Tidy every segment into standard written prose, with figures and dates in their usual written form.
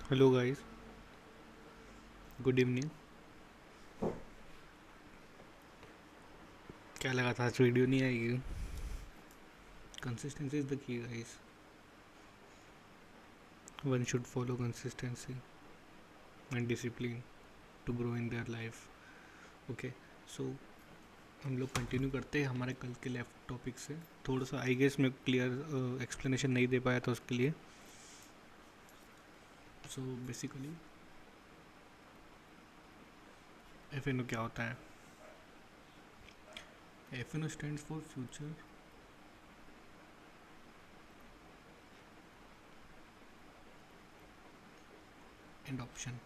Hello guys, good evening. क्या लगा था आज वीडियो नहीं आएगी? Consistency is the key guys. One should follow consistency and discipline to grow in their life. Okay, so हम लोग कंटिन्यू करते हैं हमारे कल के लेफ्ट टॉपिक से। थोड़ा सा आई गेस मैं क्लियर एक्सप्लेनेशन नहीं दे पाया था उसके लिए। सो बेसिकली एफ क्या होता है? F stands for future and option.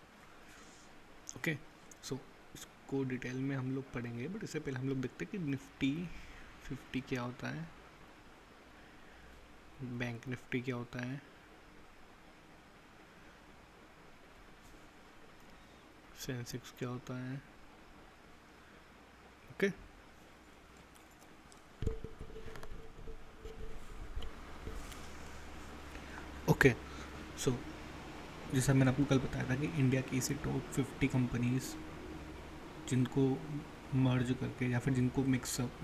Okay, so इसको डिटेल में हम लोग पढ़ेंगे, बट इससे पहले हम लोग देखते हैं कि निफ्टी 50 क्या होता है, बैंक निफ्टी क्या होता है, सेंसेक्स क्या होता है। ओके, ओके, सो जैसा मैंने आपको कल बताया था कि इंडिया की ऐसी टॉप 50 कंपनीज जिनको मर्ज करके या फिर जिनको मिक्सअप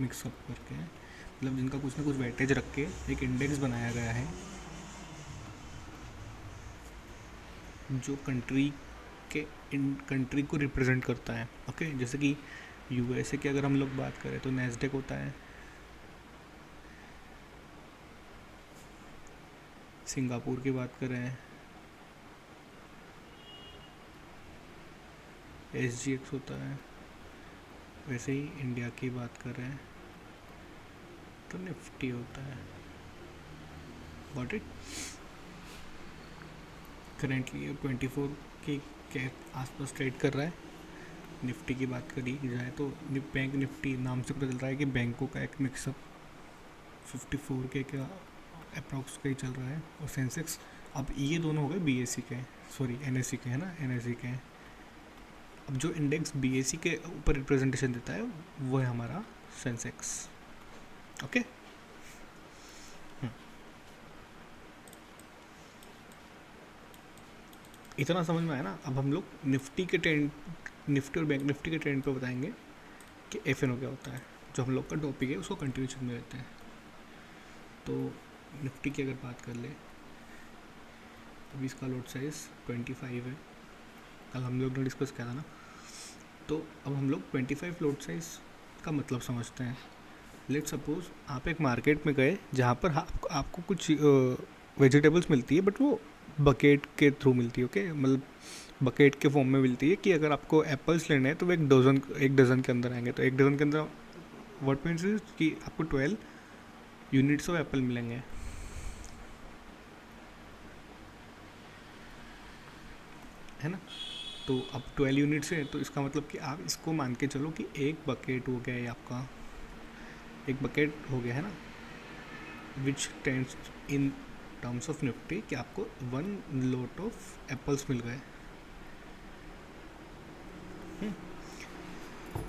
करके, मतलब जिनका कुछ ना कुछ वेटेज रख के एक इंडेक्स बनाया गया है जो के कंट्री को रिप्रेजेंट करता है। ओके, जैसे कि यूएसए की अगर हम लोग बात करें तो नैस्डेक होता है, सिंगापुर की बात करें SGX होता है, वैसे ही इंडिया की बात करें तो निफ्टी होता है। Got it? करेंटली 24 के आसपास ट्रेड कर रहा है। निफ्टी की बात करी जाए तो बैंक निफ्टी नाम से पता चल रहा है कि बैंकों का एक मिक्सअप 54 के क्या अप्रॉक्स का ही चल रहा है। और सेंसेक्स, अब ये दोनों हो गए BSE के, सॉरी NSE के, है ना, NSE के। अब जो इंडेक्स BSE के ऊपर रिप्रेजेंटेशन देता है वो है हमारा सेंसेक्स। ओके, इतना समझ में आया ना? अब हम लोग निफ्टी के ट्रेंड, निफ्टी और बैंक निफ्टी के ट्रेंड पे बताएंगे कि FNO क्या होता है। जो हम लोग का टॉपिक है उसको कंटिन्यूशन में लेते हैं। तो निफ्टी की अगर बात कर ले, अभी इसका लोड साइज 25 है, कल हम लोग ने डिस्कस किया था ना। तो अब हम लोग 25 लोड साइज का मतलब समझते हैं। लेट सपोज आप एक मार्केट में गए जहाँ पर आपको कुछ वेजिटेबल्स मिलती है, बट वो बकेट के थ्रू मिलती है। ओके, मतलब बकेट के फॉर्म में मिलती है कि अगर आपको एप्पल्स लेने हैं तो वो एक डज़न के अंदर आएंगे। तो एक डज़न के अंदर व्हाट मीन्स कि आपको 12 यूनिट्स ऑफ एप्पल मिलेंगे, है ना। तो अब 12 यूनिट्स है तो इसका मतलब कि आप इसको मान के चलो कि एक बकेट हो गया, ये आपका एक बकेट हो गया, है ना, which tense in terms of Nifty कि आपको 1 लॉट ऑफ एप्पल्स मिल गए।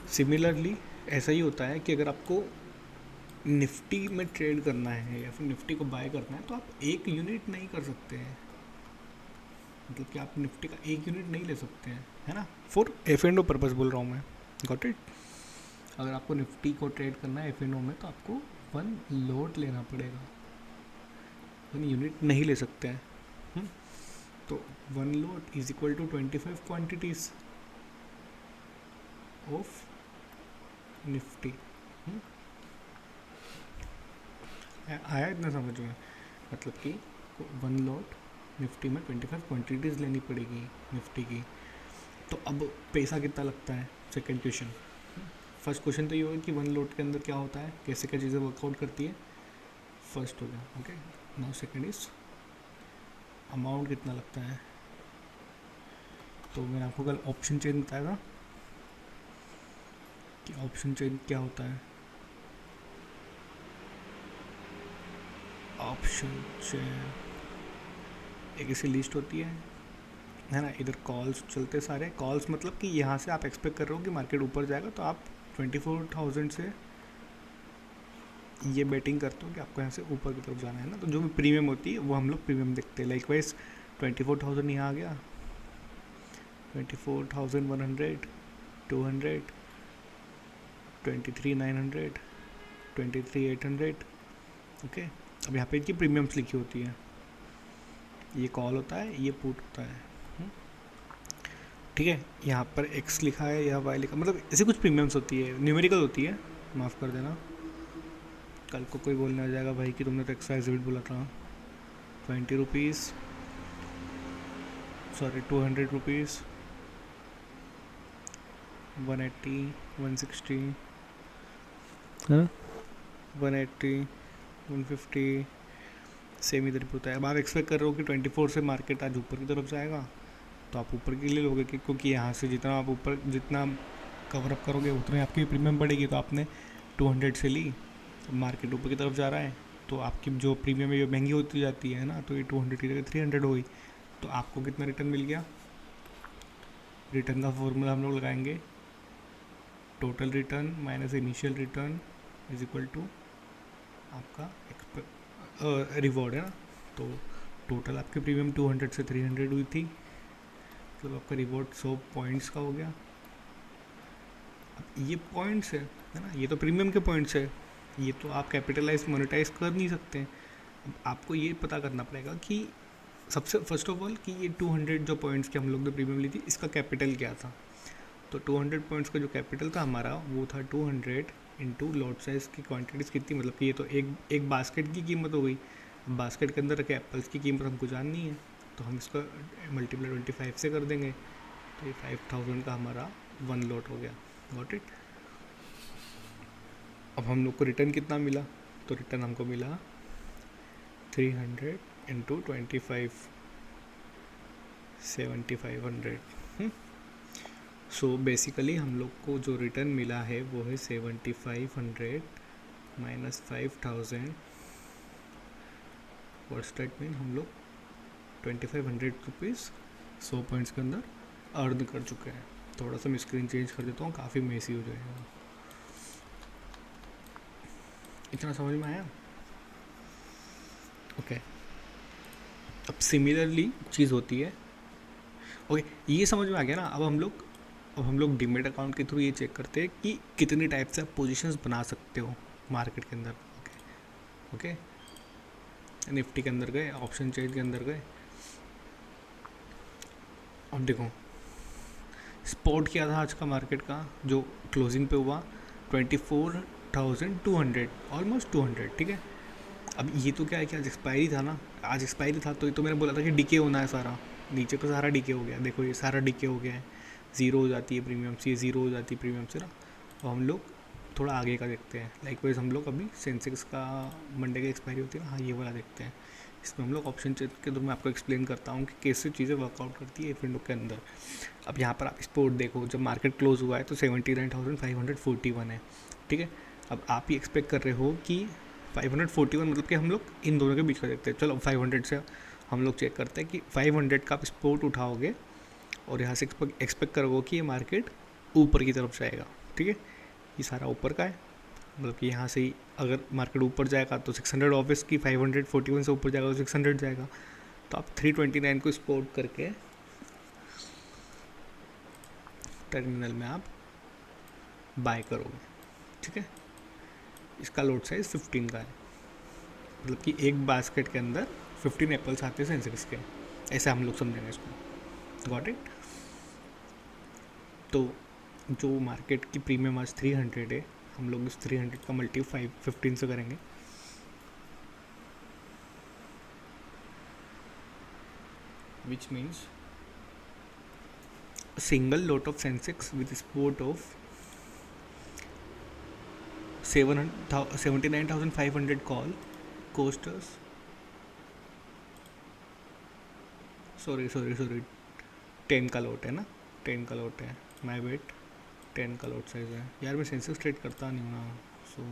सिमिलरली ऐसा ही होता है कि अगर आपको निफ्टी में ट्रेड करना है या फिर निफ्टी को बाय करना है तो आप एक यूनिट नहीं कर सकते हैं। मतलब कि आप निफ्टी का एक यूनिट नहीं ले सकते हैं, है ना। फॉर F&O पर्पज़ बोल रहा हूँ मैं। Got it? अगर आपको निफ्टी को ट्रेड करना है F&O में तो आपको 1 लॉट लेना पड़ेगा, 1 यूनिट नहीं ले सकते हैं। तो 1 lot is equal to 25 quantities of Nifty. आया इतना समझ में? मतलब कि 1 लॉट निफ्टी में 25 क्वान्टिटीज़ लेनी पड़ेगी निफ्टी की। तो अब पैसा कितना लगता है? Second question. फर्स्ट क्वेश्चन तो ये होगा कि 1 लॉट के अंदर क्या होता है, कैसे क्या चीज़ें वर्कआउट करती है, फर्स्ट हो गया। Okay, now second is amount कितना लगता है। तो मैंने आपको कल ऑप्शन चेन बताया था कि ऑप्शन चेन क्या होता है। ऑप्शन चेन एक ऐसी लिस्ट होती है ना। इधर कॉल्स चलते सारे कॉल्स, मतलब कि यहाँ से आप एक्सपेक्ट कर रहे हो कि मार्केट ऊपर जाएगा तो आप 24,000 से ये बेटिंग करते हो कि आपको यहाँ से ऊपर की तरफ जाना है ना। तो जो भी प्रीमियम होती है वो हम लोग प्रीमियम देखते हैं। लाइक वाइज 24,000 यहाँ आ गया 24,100, 200, 23,900, 23,800। ओके, अब यहाँ पे इनकी प्रीमियम्स लिखी होती है, ये कॉल होता है, ये पुट होता है। ठीक है, यहाँ पर एक्स लिखा है या वाई लिखा, मतलब ऐसी कुछ प्रीमियम्स होती है, न्यूमेरिकल होती है, माफ़ कर देना। कल को कोई बोलने आ जाएगा भाई कि तुमने तो एक्स वाई जेड बोला था। 20 रुपीज़, सॉरी 200 रुपीज़, 180, 160 है ना, 180, 150, सेम इधर भी होता है। अब आप एक्सपेक्ट कर रहे हो कि 24 से मार्केट आज ऊपर की तरफ जाएगा, तो आप ऊपर के लिए लोगे, क्योंकि यहाँ से जितना आप ऊपर जितना कवर अप करोगे उतने आपकी प्रीमियम बढ़ेगी। तो आपने 200 से ली, मार्केट ऊपर की तरफ जा रहा है, तो आपकी जो प्रीमियम है ये महंगी होती जाती है ना, तो ये 200 की जगह 300 हो गई। तो आपको कितना रिटर्न मिल गया? रिटर्न का फॉर्मूला हम लोग लगाएंगे, total return minus initial return is equal to आपका रिवॉर्ड है ना। तो टोटल आपकी प्रीमियम 200 से 300 हुई थी, मतलब आपका रिवॉर्ड 100 पॉइंट्स का हो गया। अब ये पॉइंट्स है ना, ये तो प्रीमियम के पॉइंट्स है, ये तो आप कैपिटलाइज मोनेटाइज कर नहीं सकते। अब आपको ये पता करना पड़ेगा कि सबसे फर्स्ट ऑफ ऑल कि ये 200 जो पॉइंट्स के हम लोग ने प्रीमियम ली थी, इसका कैपिटल क्या था। तो 200 पॉइंट्स का जो कैपिटल था हमारा, वो था 200 इंटू लॉट साइज़ की क्वांटिटीज़ कितनी, मतलब कि ये तो एक बास्केट की कीमत हो गई। अब बास्केट के अंदर रखे एप्पल्स की कीमत हमको जाननी है, तो हम इसका मल्टीप्लाई 25 से कर देंगे, तो ये 5000 का हमारा 1 लॉट हो गया। Got it. अब हम लोग को रिटर्न कितना मिला, तो रिटर्न हमको मिला 300 इंटू 25, 7500। सो बेसिकली हम लोग को जो रिटर्न मिला है वो है 7500 माइनस 5000। व्हाट्स दैट मीन, हम लोग 2500 रुपीज़ 100 पॉइंट्स के अंदर अर्न कर चुके हैं। थोड़ा सा मैं स्क्रीन चेंज कर देता हूँ, काफ़ी मेसी हो जाएगा। इतना समझ में आया? ओके। अब सिमिलरली चीज़ होती है। ओके, ये समझ में आ गया ना। अब हम लोग डीमेट अकाउंट के थ्रू ये चेक करते हैं कि कितनी टाइप से आप पोजीशंस बना सकते हो मार्केट के अंदर। ओके, निफ्टी के अंदर गए, ऑप्शन चेन के अंदर गए, अब देखो स्पॉट क्या था आज का मार्केट का, जो क्लोजिंग पे हुआ 24,200, ऑलमोस्ट 200। ठीक है, अब ये तो क्या है कि आज एक्सपायरी था ना, आज एक्सपायरी था, तो ये तो मैंने बोला था कि डीके होना है सारा, नीचे का सारा डीके हो गया। देखो ये सारा डीके हो गया है, ज़ीरो हो जाती है प्रीमियम से, ये ज़ीरो हो जाती है प्रीमियम से ना। और हम लोग थोड़ा आगे का देखते हैं, लाइकवाइज हम लोग अभी सेंसेक्स का मंडे की एक्सपायरी होती है ना, हाँ ये वाला देखते हैं। इसमें हम लोग ऑप्शन चेक के थ्रू मैं आपको एक्सप्लेन करता हूँ कि कैसे चीज़ें वर्कआउट करती है विंडो के अंदर। अब यहाँ पर आप स्पोर्ट देखो, जब मार्केट क्लोज हुआ है तो 79,541 है। ठीक है, अब आप ये एक्सपेक्ट कर रहे हो कि 541, मतलब कि हम लोग इन दोनों के बीच का देखते हैं। चलो 500 से हम लोग चेक करते हैं कि 500 का आप स्पोर्ट उठाओगे और यहाँ से एक्सपेक्ट करोगे कि ये मार्केट ऊपर की तरफ जाएगा। ठीक है, ये सारा ऊपर का है, मतलब कि यहाँ से ही अगर मार्केट ऊपर जाएगा तो 600 ऑफिस की 541 से ऊपर जाएगा तो 600 जाएगा। तो आप 329 को स्पोर्ट करके टर्मिनल में आप बाय करोगे। ठीक है, इसका लोड साइज 15 का है, मतलब कि एक बास्केट के अंदर 15 एप्पल्स आते हैं सेंसेक्स के, ऐसे हम लोग समझेंगे इसको। Got it. तो जो मार्केट की प्रीमियम आज 300 है, हम लोग इस 300 का मल्टी 15 से करेंगे, which means a single lot of Sensex with support of 79,500 call cost us, sorry 10 का लोट है ना, 10 का लोट है, माई वेट 10 का लोट साइज है। यार मैं सेंसेक्स ट्रेड करता नहीं हूँ ना, सो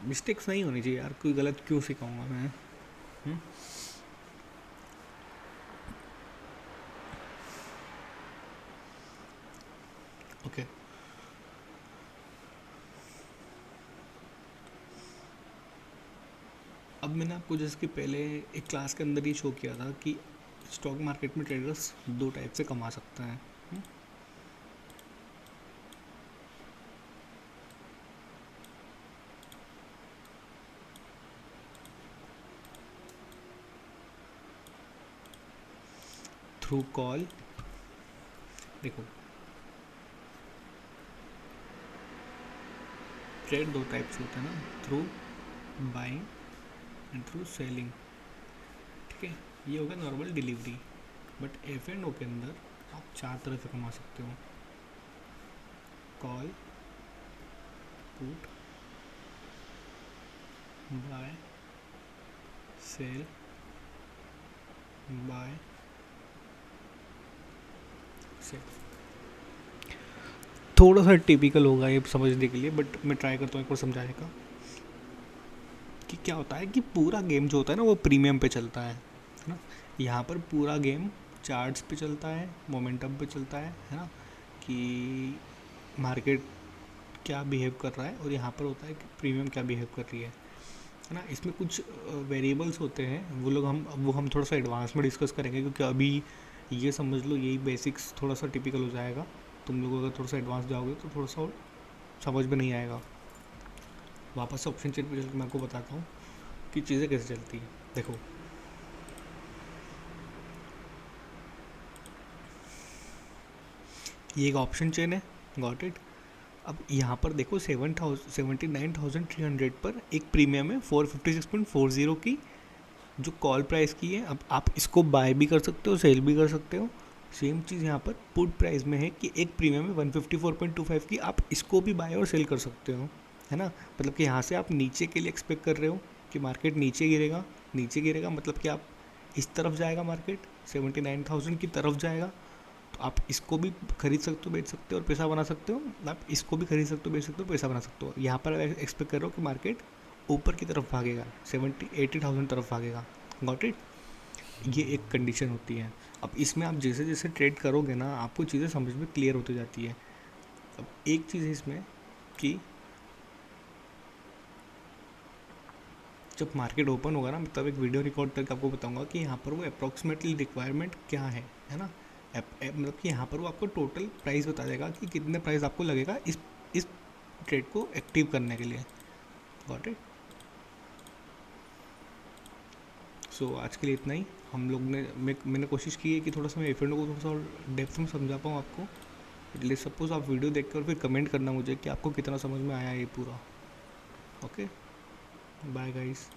मिस्टेक्स नहीं होनी चाहिए यार, कोई गलत क्यों सिखाऊंगा मैं। ओके अब मैंने आपको जैसे कि पहले एक क्लास के अंदर ये शो किया था कि स्टॉक मार्केट में ट्रेडर्स दो टाइप से कमा सकते हैं। थ्रू कॉल, देखो ट्रेड दो टाइप से होता है ना, through buying and through selling. ठीक है, ये होगा normal delivery. But F and O के अंदर आप चार तरह से कमा सकते हो। Call, put, buy, sell, buy, sell. थोड़ा सा टिपिकल होगा ये समझने के लिए, बट मैं ट्राई करता हूँ एक बार समझाने का कि क्या होता है कि पूरा गेम जो होता है ना वो प्रीमियम पे चलता है ना। यहाँ पर पूरा गेम चार्ट्स पे चलता है, मोमेंटम पे चलता है ना, कि मार्केट क्या बिहेव कर रहा है, और यहाँ पर होता है कि प्रीमियम क्या बिहेव कर रही है ना। इसमें कुछ वेरिएबल्स होते हैं, वो हम थोड़ा सा एडवांस में डिस्कस करेंगे, क्योंकि अभी ये समझ लो यही बेसिक्स थोड़ा सा टिपिकल हो जाएगा। तुम लोग अगर थोड़ा सा एडवांस जाओगे तो थोड़ा सा समझ में नहीं आएगा। वापस से ऑप्शन चेन पे चल के मैं आपको बताता हूँ कि चीज़ें कैसे चलती हैं। देखो ये एक ऑप्शन चेन है, गॉट इट। अब यहाँ पर देखो 79,300 पर एक प्रीमियम है 456.40 की, जो कॉल प्राइस की है। अब आप इसको बाय भी कर सकते हो, सेल भी कर सकते हो। सेम चीज़ यहाँ पर पुट प्राइस में है कि एक प्रीमियम है 154.25 की, आप इसको भी बाय और सेल कर सकते हो, है ना। मतलब कि यहाँ से आप नीचे के लिए एक्सपेक्ट कर रहे हो कि मार्केट नीचे गिरेगा, नीचे गिरेगा मतलब कि आप इस तरफ जाएगा, मार्केट 79,000 की तरफ जाएगा, तो आप इसको भी खरीद सकते हो, बेच सकते हो और पैसा बना सकते हो। आप इसको भी खरीद सकते हो, बेच सकते हो, पैसा बना सकते हो। यहाँ पर एक्सपेक्ट कर रहे हो कि मार्केट ऊपर की तरफ भागेगा, 80,000 तरफ भागेगा, गॉट इट। ये एक कंडीशन होती है। अब इसमें आप जैसे जैसे ट्रेड करोगे ना, आपको चीज़ें समझ में क्लियर होती जाती है। अब एक चीज़ है इसमें कि जब मार्केट ओपन होगा ना, तब एक वीडियो रिकॉर्ड करके आपको बताऊंगा कि यहाँ पर वो अप्रॉक्सीमेटली रिक्वायरमेंट क्या है ना। मतलब कि यहाँ पर वो आपको टोटल प्राइस बता देगा कि कितने प्राइस आपको लगेगा इस ट्रेड को एक्टिव करने के लिए, गॉट इट। सो आज के लिए इतना ही। हम लोग ने मैंने कोशिश की है कि थोड़ा सा मैं एफेंडो को थोड़ा सा और डेप्थ में समझा पाऊँ आपको। लेट सपोज आप वीडियो देख कर फिर कमेंट करना मुझे कि आपको कितना समझ में आया ये पूरा। Okay, bye guys.